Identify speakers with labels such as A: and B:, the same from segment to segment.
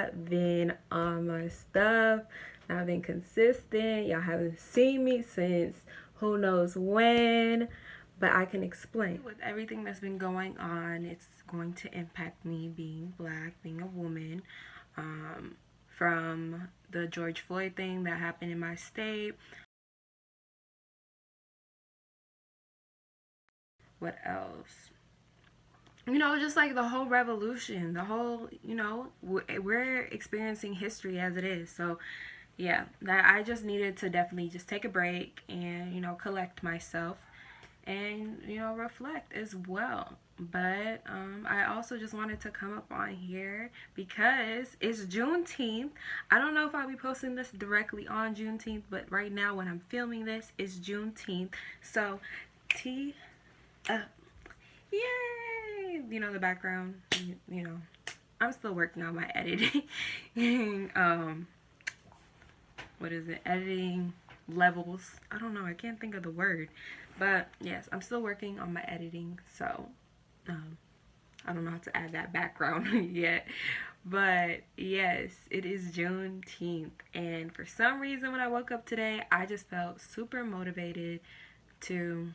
A: not been on my stuff, not been consistent. Y'all haven't seen me since who knows when, but I can explain. With everything that's been going on, it's going to impact me being black, being a woman, from the George Floyd thing that happened in my state. What else? Just like the whole revolution, the whole, we're experiencing history as it is. So, yeah, that I just needed to definitely just take a break and, collect myself and, reflect as well. But I also just wanted to come up on here because it's Juneteenth. I don't know if I'll be posting this directly on Juneteenth, but right now when I'm filming this, it's Juneteenth. So, T up. Yay! The background, I'm still working on my editing. What is it? Editing levels. I don't know. I can't think of the word. But yes, I'm still working on my editing. So, I don't know how to add that background yet. But yes, it is Juneteenth. And for some reason, when I woke up today, I just felt super motivated to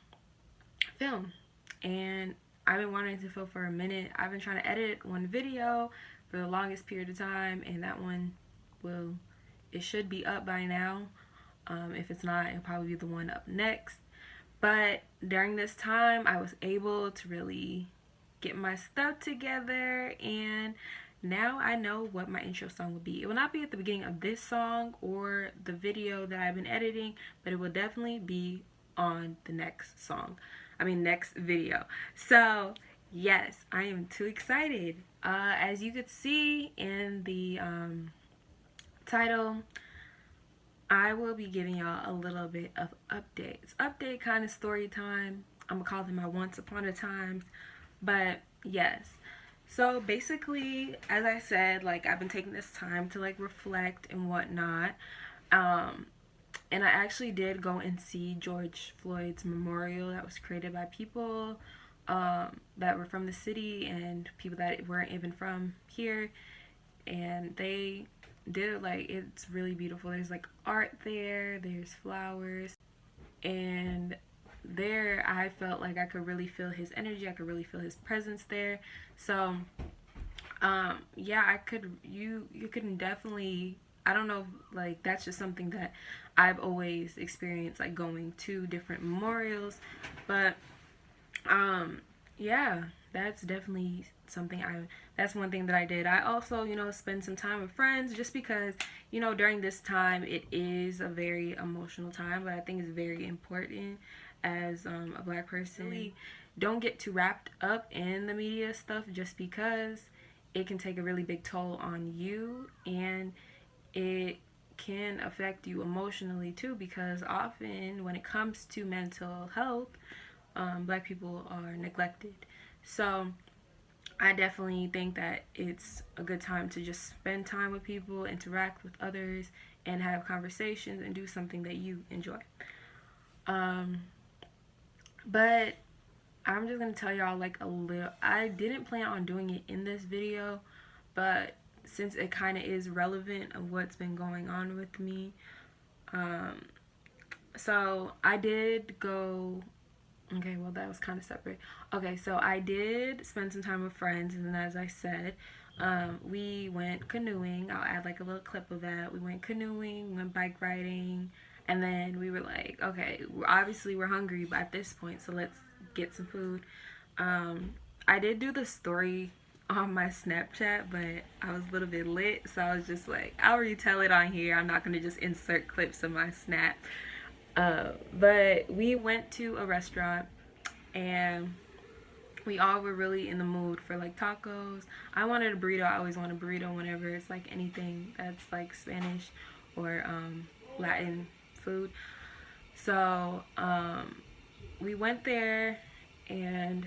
A: film. And I've been wanting to film for a minute. I've been trying to edit one video for the longest period of time, and that one it should be up by now. If it's not, it'll probably be the one up next. But during this time, I was able to really get my stuff together, and now I know what my intro song will be. It will not be at the beginning of this song or the video that I've been editing, but it will definitely be on the next video. So yes, I am too excited. As you could see in the title, I will be giving y'all a little bit of updates. Update kind of story time. I'm gonna call them my once upon a times. But yes. So basically, as I said, I've been taking this time to reflect and whatnot. And I actually did go and see George Floyd's memorial that was created by people that were from the city and people that weren't even from here. And they did it it's really beautiful. There's art there, there's flowers. And there I felt like I could really feel his energy. I could really feel his presence there. So, yeah, you can definitely, I don't know, that's just something that I've always experienced, going to different memorials. But yeah, that's definitely that's one thing that I did. I also, spend some time with friends just because, during this time it is a very emotional time, but I think it's very important as a black person. Really don't get too wrapped up in the media stuff just because it can take a really big toll on you, and it can affect you emotionally too, because often when it comes to mental health, black people are neglected. So I definitely think that it's a good time to just spend time with people, interact with others, and have conversations and do something that you enjoy. But I'm just gonna tell y'all a little. I didn't plan on doing it in this video, but since it kind of is relevant of what's been going on with me, so I did go. Okay, well, that was kind of separate. Okay, so I did spend some time with friends, and as I said, we went canoeing. I'll add a little clip of that. We went canoeing, we went bike riding, and then we were okay, obviously we're hungry at this point, so let's get some food. I did do the story on my Snapchat, but I was a little bit lit, so I was just I'll retell it on here. I'm not going to just insert clips of my Snap. But we went to a restaurant and we all were really in the mood for tacos. I wanted a burrito. I always want a burrito whenever it's anything that's Spanish or Latin food. So we went there and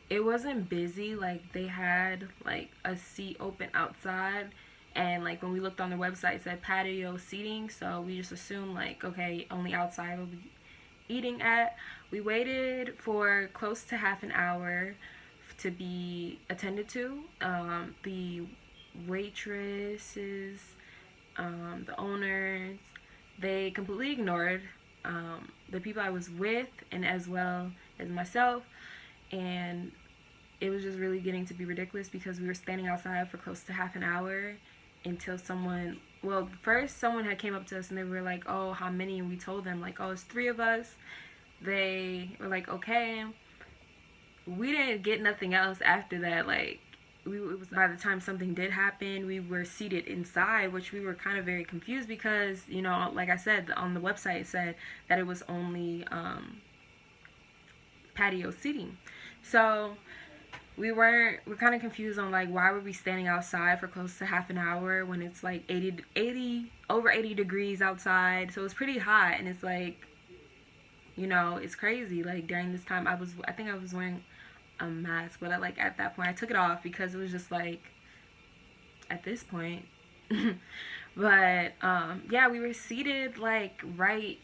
A: it wasn't busy. They had a seat open outside, and when we looked on the website, it said patio seating, so we just assumed okay, only outside we'll be eating at. We waited for close to half an hour to be attended to. The waitresses, the owners, they completely ignored the people I was with, and as well as myself. And it was just really getting to be ridiculous because we were standing outside for close to half an hour until someone, well, first someone had came up to us and they were like, oh, how many? And we told them like, oh, it's 3 of us. They were like, okay. We didn't get nothing else after that. Like, it was by the time something did happen, we were seated inside, which we were kind of very confused because, you know, like I said, on the website it said that it was only patio seating. So we're kind of confused on like why were we standing outside for close to half an hour when it's like 80 over 80 degrees outside. So it's pretty hot, and it's like, you know, it's crazy. Like during this time I think I was wearing a mask, but like at that point I took it off because it was just like at this point. But yeah, we were seated like right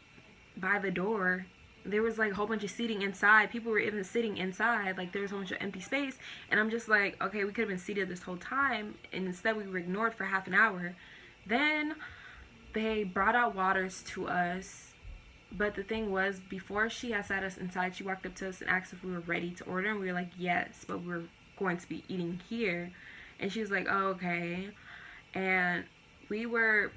A: by the door. There was like a whole bunch of seating inside. People were even sitting inside. Like there was a whole bunch of empty space, and I'm just like, okay, we could have been seated this whole time, and instead we were ignored for half an hour. Then they brought out waters to us. But the thing was, before she had sat us inside, she walked up to us and asked if we were ready to order. And we were like, yes, but we're going to be eating here. And she was like, oh, okay. And we were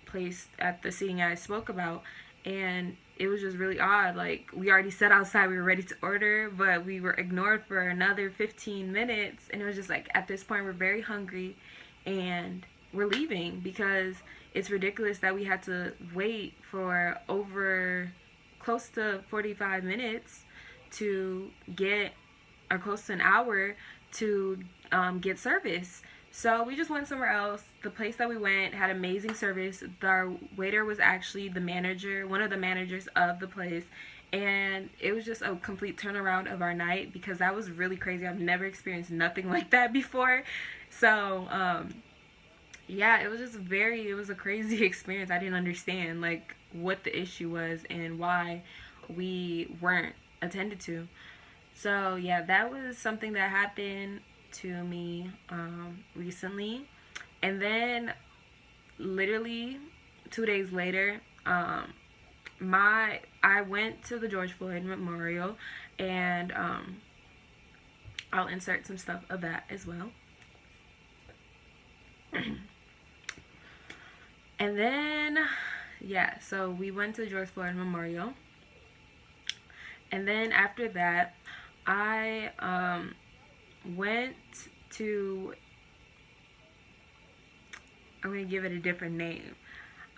A: placed at the seating I spoke about. And it was just really odd. Like, we already sat outside, we were ready to order, but we were ignored for another 15 minutes. And it was just like, at this point, we're very hungry. And we're leaving because it's ridiculous that we had to wait for over close to 45 minutes to get, or close to an hour to get service. So we just went somewhere else. The place that we went had amazing service. The waiter was actually the manager, one of the managers of the place. And it was just a complete turnaround of our night because that was really crazy. I've never experienced nothing like that before. So, yeah, it was just it was a crazy experience. I didn't understand like what the issue was and why we weren't attended to. So yeah, that was something that happened to me recently. And then literally 2 days later, I went to the George Floyd Memorial, and I'll insert some stuff of that as well. And then, yeah, so we went to George Floyd Memorial. And then after that, I went to, I'm going to give it a different name.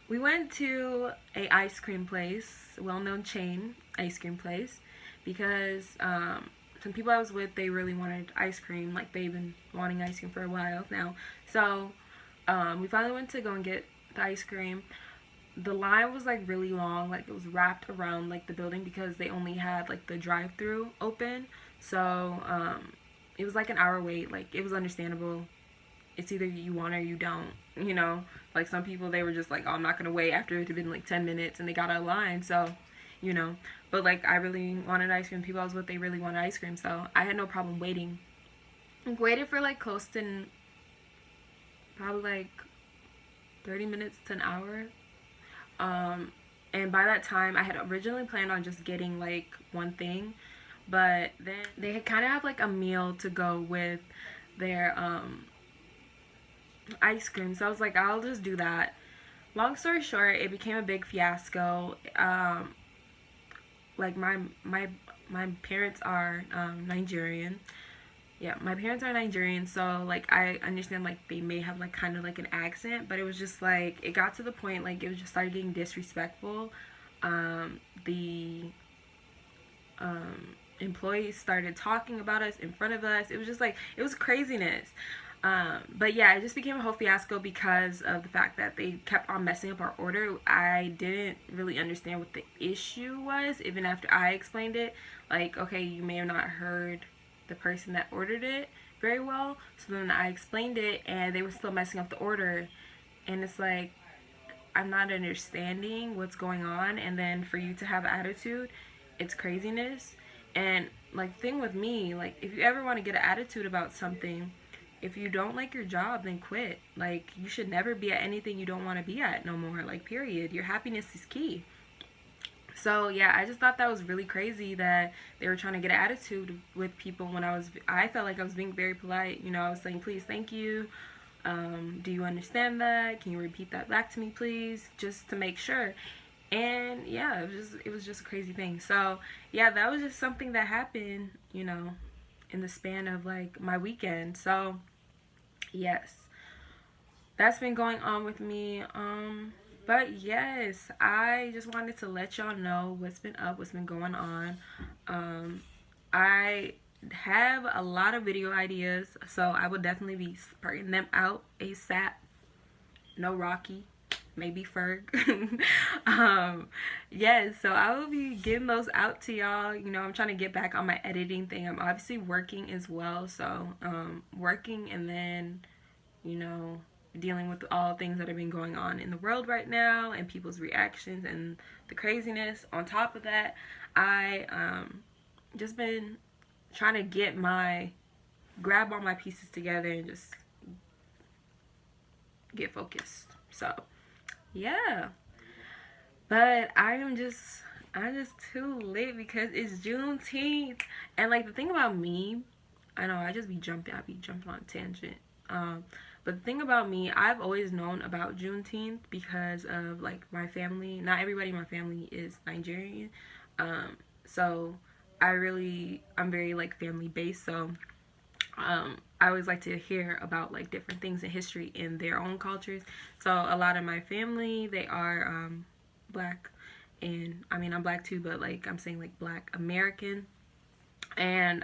A: We went to a ice cream place, well-known chain ice cream place, because some people I was with, they really wanted ice cream. Like, they've been wanting ice cream for a while now. So we finally went to go and get the ice cream. The line was like really long, like it was wrapped around like the building because they only had like the drive-through open. So it was like an hour wait. Like, it was understandable. It's either you want or you don't, you know. Like, some people, they were just like, oh, I'm not gonna wait after it had been like 10 minutes, and they got out of line. So, you know, but like, I really wanted ice cream. People I was with, they really wanted ice cream, so I had no problem waiting. I waited for like close to probably like 30 minutes to an hour. And by that time, I had originally planned on just getting like one thing, but then they had kind of have like a meal to go with their ice cream. So I was like, I'll just do that. Long story short, it became a big fiasco. Like my parents are Nigerian. Yeah, my parents are Nigerian, so like I understand like they may have like kind of like an accent, but it was just like it got to the point like it was just started getting disrespectful. The employees started talking about us in front of us. It was just like, it was craziness. But yeah, it just became a whole fiasco because of the fact that they kept on messing up our order. I didn't really understand what the issue was, even after I explained it. Like, okay, you may have not heard the person that ordered it very well. So then I explained it, and they were still messing up the order. And it's like, I'm not understanding what's going on. And then for you to have attitude, it's craziness. And like, the thing with me, like, if you ever want to get an attitude about something, if you don't like your job, then quit. Like, you should never be at anything you don't want to be at no more. Like, period. Your happiness is key. So yeah, I just thought that was really crazy that they were trying to get an attitude with people when I felt like I was being very polite. You know, I was saying, please, thank you. Do you understand that? Can you repeat that back to me, please? Just to make sure. And yeah, it was just a crazy thing. So yeah, that was just something that happened, you know, in the span of like my weekend. So yes, that's been going on with me. But yes, I just wanted to let y'all know what's been up, what's been going on. I have a lot of video ideas, so I will definitely be spurting them out ASAP. No Rocky, maybe Ferg. Yes, so I will be getting those out to y'all. You know, I'm trying to get back on my editing thing. I'm obviously working as well, so working and then, you know, dealing with all things that have been going on in the world right now and people's reactions and the craziness. On top of that, I just been trying to grab all my pieces together and just get focused. So yeah, but I'm just too lit because it's Juneteenth. And like, the thing about me, I know I be jumping on a tangent. But the thing about me, I've always known about Juneteenth because of like my family. Not everybody in my family is Nigerian. So I'm very like family based. So I always like to hear about like different things in history in their own cultures. So a lot of my family, they are black, and I mean, I'm black too, but like, I'm saying like black American. And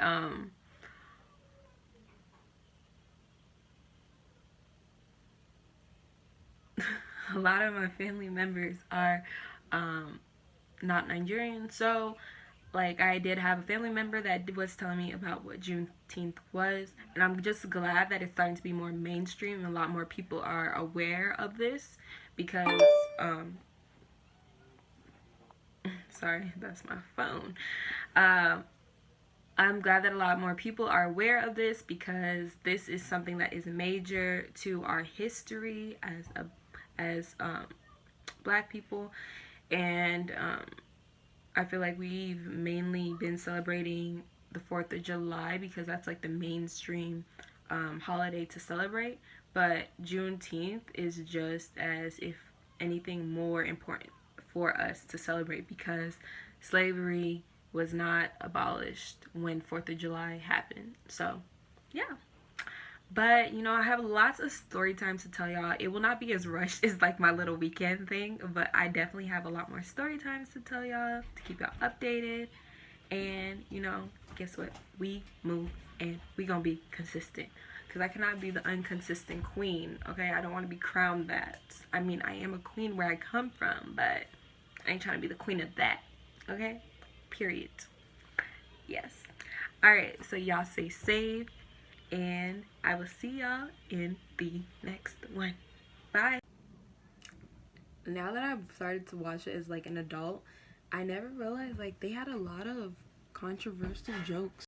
A: a lot of my family members are not Nigerian. So like, I did have a family member that was telling me about what Juneteenth was, and I'm just glad that it's starting to be more mainstream and a lot more people are aware of this because sorry, that's my phone. I'm glad that a lot more people are aware of this because this is something that is major to our history as black people. And I feel like we've mainly been celebrating the 4th of July because that's like the mainstream holiday to celebrate. But Juneteenth is just as, if anything, more important for us to celebrate because slavery was not abolished when 4th of July happened. So, yeah. But, you know, I have lots of story time to tell y'all. It will not be as rushed as like my little weekend thing, but I definitely have a lot more story times to tell y'all to keep y'all updated. And, you know, guess what? We move and we gonna be consistent. Because I cannot be the inconsistent queen, okay? I don't want to be crowned that. I mean, I am a queen where I come from, but I ain't trying to be the queen of that, okay? Period. Yes. Alright, so y'all stay safe. And I will see y'all in the next one. Bye. Now that I've started to watch it as like an adult, I never realized like they had a lot of controversial jokes.